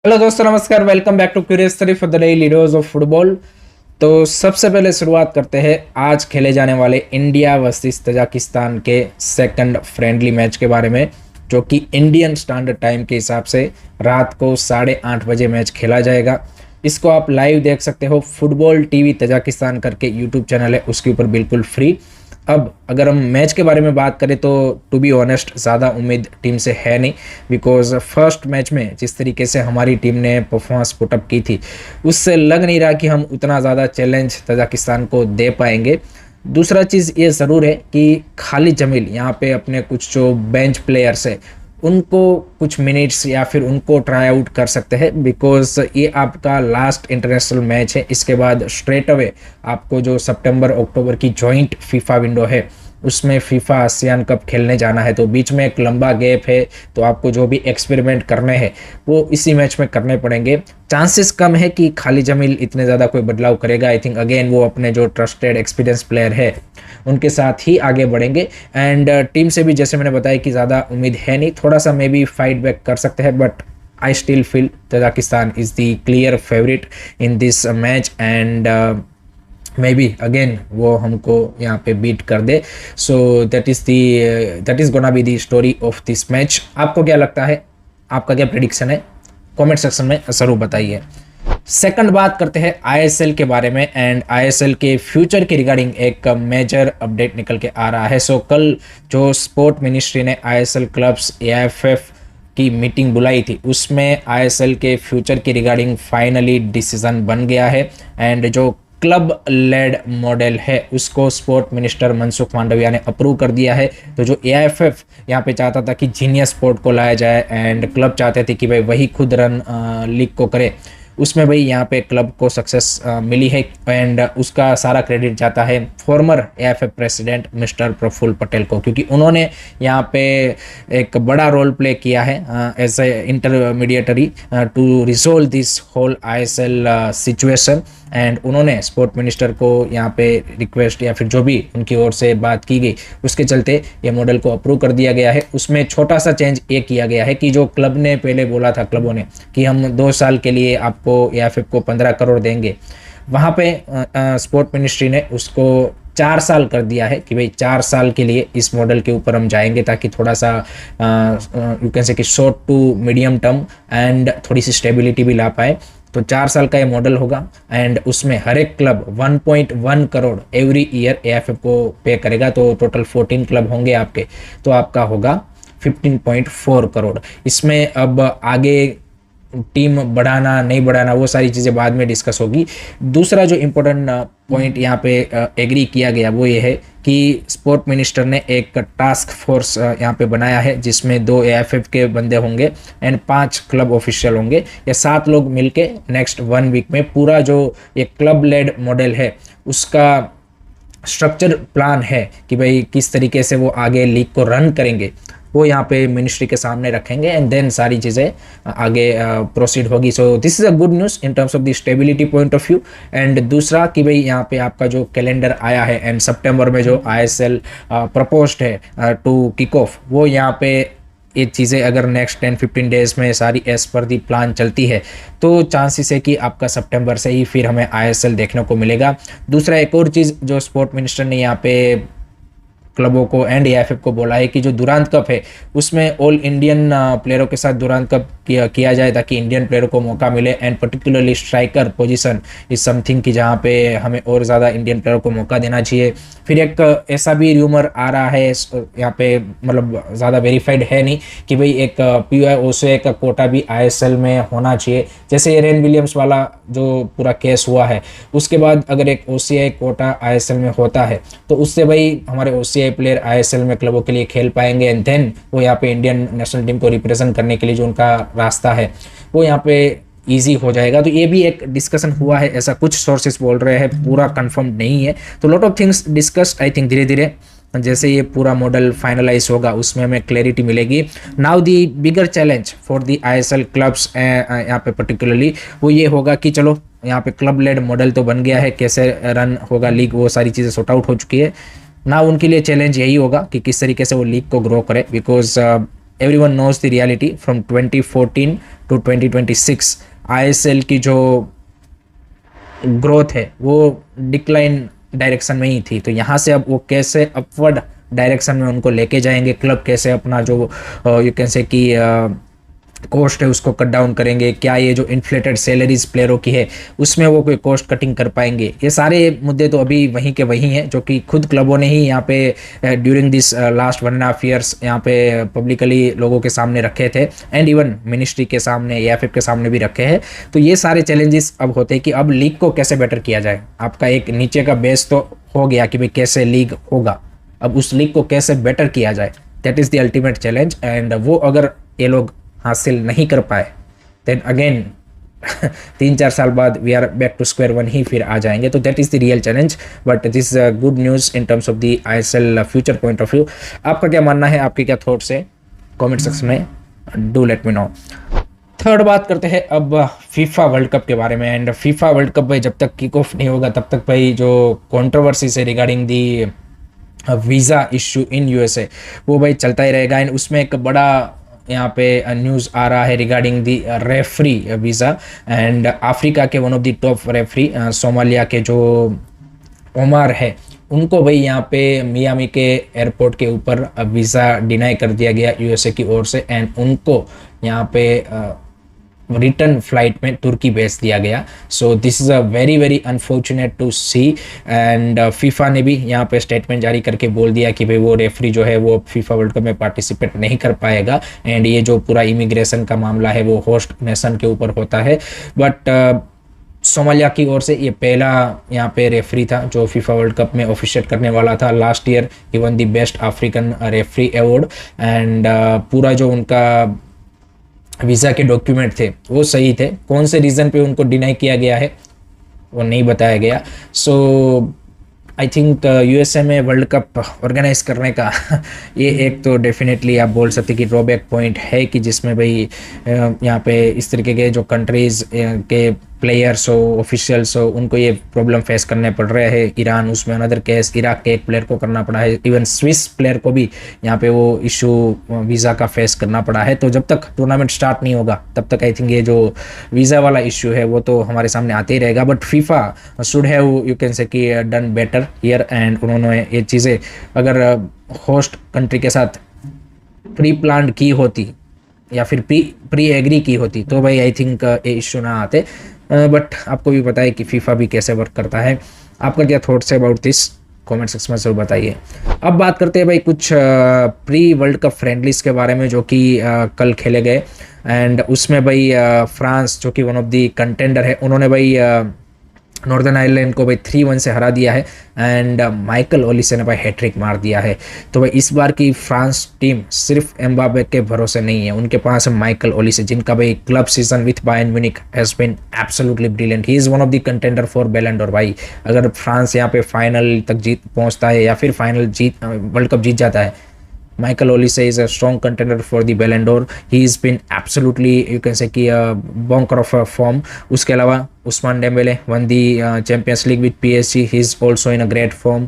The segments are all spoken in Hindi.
हेलो दोस्तों, नमस्कार। Welcome back to Curious Study for the daily videos of football. तो सबसे पहले शुरुआत करते हैं आज खेले जाने वाले इंडिया वर्सेस तजाकिस्तान के सेकंड फ्रेंडली मैच के बारे में, जो कि इंडियन स्टैंडर्ड टाइम के हिसाब से रात को 8:30 बजे मैच खेला जाएगा। इसको आप लाइव देख सकते हो। फुटबॉल टीवी तजाकिस्तान करके यूट्यूब चैनल है, उसके ऊपर बिल्कुल फ्री। अब अगर हम मैच के बारे में बात करें तो टू बी ऑनेस्ट ज़्यादा उम्मीद टीम से है नहीं, बिकॉज फर्स्ट मैच में जिस तरीके से हमारी टीम ने परफॉर्मेंस पुटअप की थी उससे लग नहीं रहा कि हम उतना ज़्यादा चैलेंज तजाकिस्तान को दे पाएंगे। दूसरा चीज़ ये ज़रूर है कि खालिद जमील यहाँ पे अपने कुछ जो बेंच प्लेयर्स है उनको कुछ मिनट्स या फिर उनको ट्राई आउट कर सकते हैं, बिकॉज ये आपका लास्ट इंटरनेशनल मैच है। इसके बाद स्ट्रेट अवे आपको जो सितंबर अक्टूबर की जॉइंट फीफा विंडो है उसमें फीफा आसियान कप खेलने जाना है, तो बीच में एक लंबा गैप है। तो आपको जो भी एक्सपेरिमेंट करने हैं वो इसी मैच में करने पड़ेंगे। चांसेस कम है कि खालिद जमील इतने ज़्यादा कोई बदलाव करेगा। आई थिंक अगेन वो अपने जो ट्रस्टेड एक्सपीरियंस प्लेयर है उनके साथ ही आगे बढ़ेंगे। एंड टीम से भी जैसे मैंने बताया कि ज़्यादा उम्मीद है नहीं, थोड़ा सा मे बी फाइट बैक कर सकते हैं, but I still feel Tajikistan is the clear favourite in this match and maybe again वो हमको यहाँ पे बीट कर दे। So that is gonna be the story of this match. आपको क्या लगता है, आपका क्या प्रेडिक्शन है, कमेंट सेक्शन में ज़रूर बताइए। सेकंड बात करते हैं आईएसएल के बारे में, एंड आईएसएल के फ्यूचर के रिगार्डिंग एक मेजर अपडेट निकल के आ रहा है। सो कल जो स्पोर्ट मिनिस्ट्री ने आईएसएल क्लब्स एएफएफ की मीटिंग बुलाई थी उसमें आईएसएल के फ्यूचर के रिगार्डिंग फाइनली डिसीजन बन गया है। एंड जो क्लब लेड मॉडल है उसको स्पोर्ट मिनिस्टर मनसुख मांडविया ने अप्रूव कर दिया है। तो जो एआईएफएफ यहाँ पे चाहता था कि जीनियस स्पोर्ट को लाया जाए एंड क्लब चाहते थे कि भाई वही खुद रन लीग को करे, उसमें भाई यहाँ पे क्लब को सक्सेस मिली है। एंड उसका सारा क्रेडिट जाता है former AFF president mister Praful Patel को, क्योंकि उन्होंने यहाँ पे एक बड़ा रोल प्ले किया है as a intermediary to resolve this whole ISL situation. And उन्होंने स्पोर्ट मिनिस्टर को यहाँ पे रिक्वेस्ट या फिर जो भी उनकी ओर से बात की गई उसके चलते ये मॉडल को अप्रूव कर दिया गया है। उसमें छोटा सा चेंज ये किया गया है कि जो क्लब ने पहले बोला था, क्लबों ने, कि हम 2 साल के लिए आपको एएफएफ को 15 करोड़ देंगे, वहाँ पे स्पोर्ट मिनिस्ट्री ने उसको 4 साल कर दिया है कि भाई 4 साल के लिए इस मॉडल के ऊपर हम जाएंगे, ताकि थोड़ा सा यू कैन से कि short to medium term and थोड़ी सी स्टेबिलिटी भी ला पाए। तो 4 साल का ये मॉडल होगा एंड उसमें हर एक club 1.1 crore every year AFF को पे करेगा। तो टोटल 14 क्लब होंगे आपके, तो आपका होगा 15.4 करोड़। इसमें अब आगे टीम बढ़ाना नहीं बढ़ाना वो सारी चीज़ें बाद में डिस्कस होगी। दूसरा जो इम्पोर्टेंट पॉइंट यहाँ पे एग्री किया गया वो ये है कि स्पोर्ट मिनिस्टर ने एक टास्क फोर्स यहाँ पे बनाया है जिसमें 2 एएफएफ के बंदे होंगे एंड 5 क्लब ऑफिशियल होंगे। ये 7 लोग मिलके नेक्स्ट 1 वीक में पूरा जो ये क्लब लेड मॉडल है उसका स्ट्रक्चर प्लान है कि भाई किस तरीके से वो आगे लीग को रन करेंगे, वो यहाँ पे मिनिस्ट्री के सामने रखेंगे एंड देन सारी चीज़ें आगे प्रोसीड होगी। सो this is a good news in terms of the stability point of view. And दूसरा कि भाई यहाँ पे आपका जो कैलेंडर आया है एंड सितंबर में जो आईएसएल प्रपोज्ड है टू किक ऑफ, वो यहाँ पे ये चीज़ें अगर नेक्स्ट 10-15 डेज में सारी एज पर दी प्लान चलती है तो चांसेस है कि आपका सितंबर से ही फिर हमें आईएसएल देखने को मिलेगा। दूसरा एक और चीज़ जो स्पोर्ट मिनिस्टर ने यहाँ पे क्लबों को एंड एएफएफ को बोला है कि जो दुरांत कप है उसमें ऑल इंडियन प्लेयरों के साथ दुरांत कप किया जाए ताकि इंडियन प्लेयरों को मौका मिले। And particularly striker position is something कि जहाँ पे हमें और ज़्यादा इंडियन प्लेयरों को मौका देना चाहिए। फिर एक ऐसा भी र्यूमर आ रहा है यहाँ पे, मतलब ज़्यादा वेरीफाइड है नहीं, कि भाई एक पीओओसीए का कोटा भी आईएसएल में होना चाहिए। जैसे एरन विलियम्स वाला जो पूरा केस हुआ है उसके बाद अगर एक ओसीआई कोटा आईएसएल में होता है तो उससे भाई हमारे ओसीआई प्लेयर आईएसएल में क्लबों के लिए खेल पाएंगे एंड देन वो यहाँ पे इंडियन नेशनल टीम को रिप्रेजेंट करने के लिए जो उनका रास्ता है वो यहाँ पे इजी हो जाएगा। तो ये भी एक डिस्कशन हुआ है, ऐसा कुछ सोर्सेस बोल रहे हैं, पूरा कंफर्म नहीं है। तो lot of things discussed, I think धीरे धीरे जैसे ये पूरा मॉडल फाइनलाइज होगा उसमें हमें क्लैरिटी मिलेगी। Now the bigger challenge for the ISL clubs यहाँ पे पर्टिकुलरली वो ये होगा कि चलो यहाँ पे क्लब लेड मॉडल तो बन गया है, कैसे रन होगा लीग वो सारी चीज़ें सॉर्ट आउट हो चुकी है ना। उनके लिए चैलेंज यही होगा कि किस तरीके से वो लीग को ग्रो करे, because everyone knows the reality from 2014 to 2026 ISL की जो ग्रोथ है वो डिक्लाइन डायरेक्शन में ही थी। तो यहाँ से अब वो कैसे अपवर्ड डायरेक्शन में उनको लेके जाएंगे, क्लब कैसे अपना जो यू कैन से कि कॉस्ट है उसको कट डाउन करेंगे, क्या ये जो इन्फ्लेटेड सैलरीज प्लेयरों की है उसमें वो कोई कॉस्ट कटिंग कर पाएंगे, ये सारे मुद्दे तो अभी वहीं के वहीं हैं जो कि खुद क्लबों ने ही यहाँ पे ड्यूरिंग दिस लास्ट 1.5 ईयर्स यहाँ पे पब्लिकली लोगों के सामने रखे थे एंड इवन मिनिस्ट्री के सामने एएफएफ के सामने भी रखे हैं। तो ये सारे चैलेंजेस अब होते हैं कि अब लीग को कैसे बेटर किया जाए। आपका एक नीचे का बेस तो हो गया कि भाई कैसे लीग होगा, अब उस लीग को कैसे बेटर किया जाए, that is the ultimate challenge. And वो अगर ये लोग हासिल नहीं कर पाए देन अगेन 3-4 साल बाद we are back to square one ही फिर आ जाएंगे। तो that is the real challenge, but this good news in terms of the ISL future point of view. आपका क्या मानना है, आपके क्या थॉट्स है, कमेंट सेक्शन में do let me know. Third बात करते हैं अब फीफा वर्ल्ड कप के बारे में। एंड फीफा वर्ल्ड कप भाई जब तक किक ऑफ नहीं होगा तब तक भाई जो कंट्रोवर्सी है regarding the visa issue in USA वो भाई चलता ही रहेगा। एंड उसमें एक बड़ा यहाँ पे न्यूज़ आ रहा है regarding the referee visa. And Africa के one of the top referee Somalia के जो ओमार है उनको भाई यहाँ पे मियामी के एयरपोर्ट के ऊपर वीज़ा डिनाई कर दिया गया यूएसए की ओर से एंड उनको यहाँ पे रिटर्न फ्लाइट में तुर्की भेज दिया गया। So this is a very very unfortunate to see. And FIFA ने भी यहाँ पे स्टेटमेंट जारी करके बोल दिया कि भाई वो रेफरी जो है वो फीफा वर्ल्ड कप में पार्टिसिपेट नहीं कर पाएगा। एंड ये जो पूरा इमिग्रेशन का मामला है वो होस्ट नेशन के ऊपर होता है। बट सोमालिया की ओर से ये पहला यहाँ पे रेफरी था जो फीफा वर्ल्ड कप में ऑफिशिएट करने वाला था। Last year he one the best African referee award. And पूरा जो उनका वीज़ा के डॉक्यूमेंट थे वो सही थे, कौन से रीज़न पे उनको डिनाई किया गया है वो नहीं बताया गया। सो आई थिंक यूएसए में वर्ल्ड कप ऑर्गेनाइज करने का ये एक तो डेफिनेटली आप बोल सकते कि ड्रॉबैक पॉइंट है कि जिसमें भाई यहाँ पे इस तरीके के जो कंट्रीज़ के प्लेयर्स हो ऑफिशियल्स हो उनको ये प्रॉब्लम फेस करने पड़ रहे हैं। ईरान उसमें अनदर केस, इराक के एक प्लेयर को करना पड़ा है, इवन स्विस प्लेयर को भी यहाँ पे वो इशू वीज़ा का फेस करना पड़ा है। तो जब तक टूर्नामेंट स्टार्ट नहीं होगा तब तक आई थिंक ये जो वीज़ा वाला इशू है वो तो हमारे सामने आते ही रहेगा। But FIFA should have you can say कि डन बेटर हियर। एंड उन्होंने ये चीज़ें अगर होस्ट कंट्री के साथ प्री प्लान की होती या फिर प्री एग्री की होती तो भाई आई थिंक ये इशू ना आते। बट आपको भी पता है कि फीफा भी कैसे वर्क करता है। आपका क्या थॉट्स है अबाउट दिस, कमेंट सेक्शन में जरूर बताइए। अब बात करते हैं भाई कुछ प्री वर्ल्ड कप फ्रेंडलीज के बारे में जो कि कल खेले गए। एंड उसमें भाई फ्रांस जो कि वन ऑफ द कंटेंडर है उन्होंने भाई नॉर्दर्न आयरलैंड को भाई 3-1 से हरा दिया है। एंड माइकल ओलिसे ने भाई हैट्रिक मार दिया है। तो भाई इस बार की फ्रांस टीम सिर्फ एम्बापे के भरोसे नहीं है, उनके पास है माइकल ओलिसे जिनका भाई club season with Bayern Munich has been absolutely brilliant. He is one of the contender for Ballon d'Or. भाई अगर फ्रांस यहाँ पे फाइनल तक पहुँचता है या फिर फाइनल वर्ल्ड कप जीत जाता है, Michael Olise is a strong contender for the Ballon d'Or. He's been absolutely you can say कि bonker of a form. उसके अलावा Ousmane Dembele won the Champions League with PSG. He's also in a great form.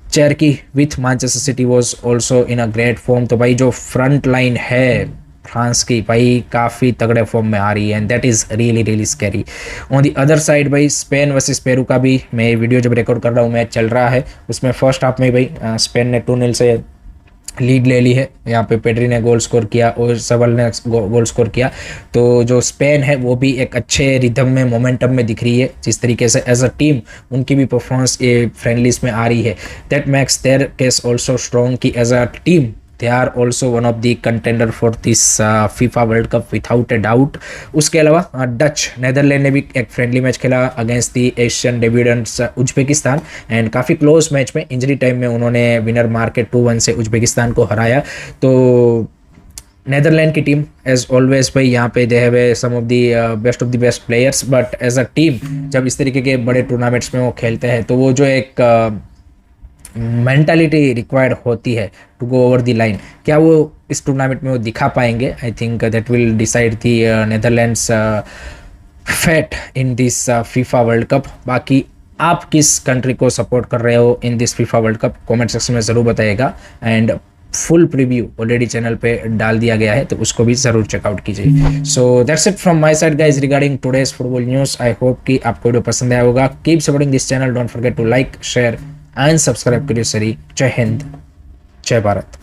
Cherki with Manchester City was also in a great form. तो भाई जो फ्रंट लाइन है फ्रांस की भाई काफ़ी तगड़े फॉर्म में आ रही है and that is really really scary. On the other side भाई स्पेन वर्सेस पेरू का भी मैं वीडियो जब रिकॉर्ड कर रहा हूँ मैच चल रहा है। उसमें फर्स्ट हाफ में भाई स्पेन ने 2-0 से लीड ले ली है। यहाँ पे पेड्री ने गोल स्कोर किया और सबल ने गोल स्कोर किया। तो जो स्पेन है वो भी एक अच्छे रिदम में मोमेंटम में दिख रही है। जिस तरीके से एज अ टीम उनकी भी परफॉर्मेंस ये फ्रेंडलीज में आ रही है that makes their case also strong कि as a team they are also one of the contender for this FIFA World Cup without a doubt। उसके अलावा डच नेदरलैंड ने भी एक फ्रेंडली मैच खेला against the Asian debutantes Uzbekistan and काफ़ी क्लोज मैच में इंजरी टाइम में उन्होंने विनर मार के 2-1 से उज्बेकिस्तान को हराया। तो नेदरलैंड की टीम एज ऑलवेज भाई यहाँ पे they have some of the best of the best players. But as a team जब इस तरीके के बड़े टूर्नामेंट्स में वो खेलते हैं तो वो जो एक मेंटालिटी रिक्वायर्ड होती है to go over the line, क्या वो इस टूर्नामेंट में वो दिखा पाएंगे? I think that will decide the Netherlands fate in this FIFA World Cup. बाकी आप किस कंट्री को सपोर्ट कर रहे हो in this FIFA World Cup comment section में ज़रूर बताइएगा। And full preview already channel पे डाल दिया गया है, तो उसको भी जरूर चेकआउट कीजिए। So that's it from my side guys regarding today's football news. I hope कि आपको वीडियो पसंद आया होगा। Keep supporting this channel, don't forget to like, share and subscribe करिए सरी। जय हिंद, जय भारत।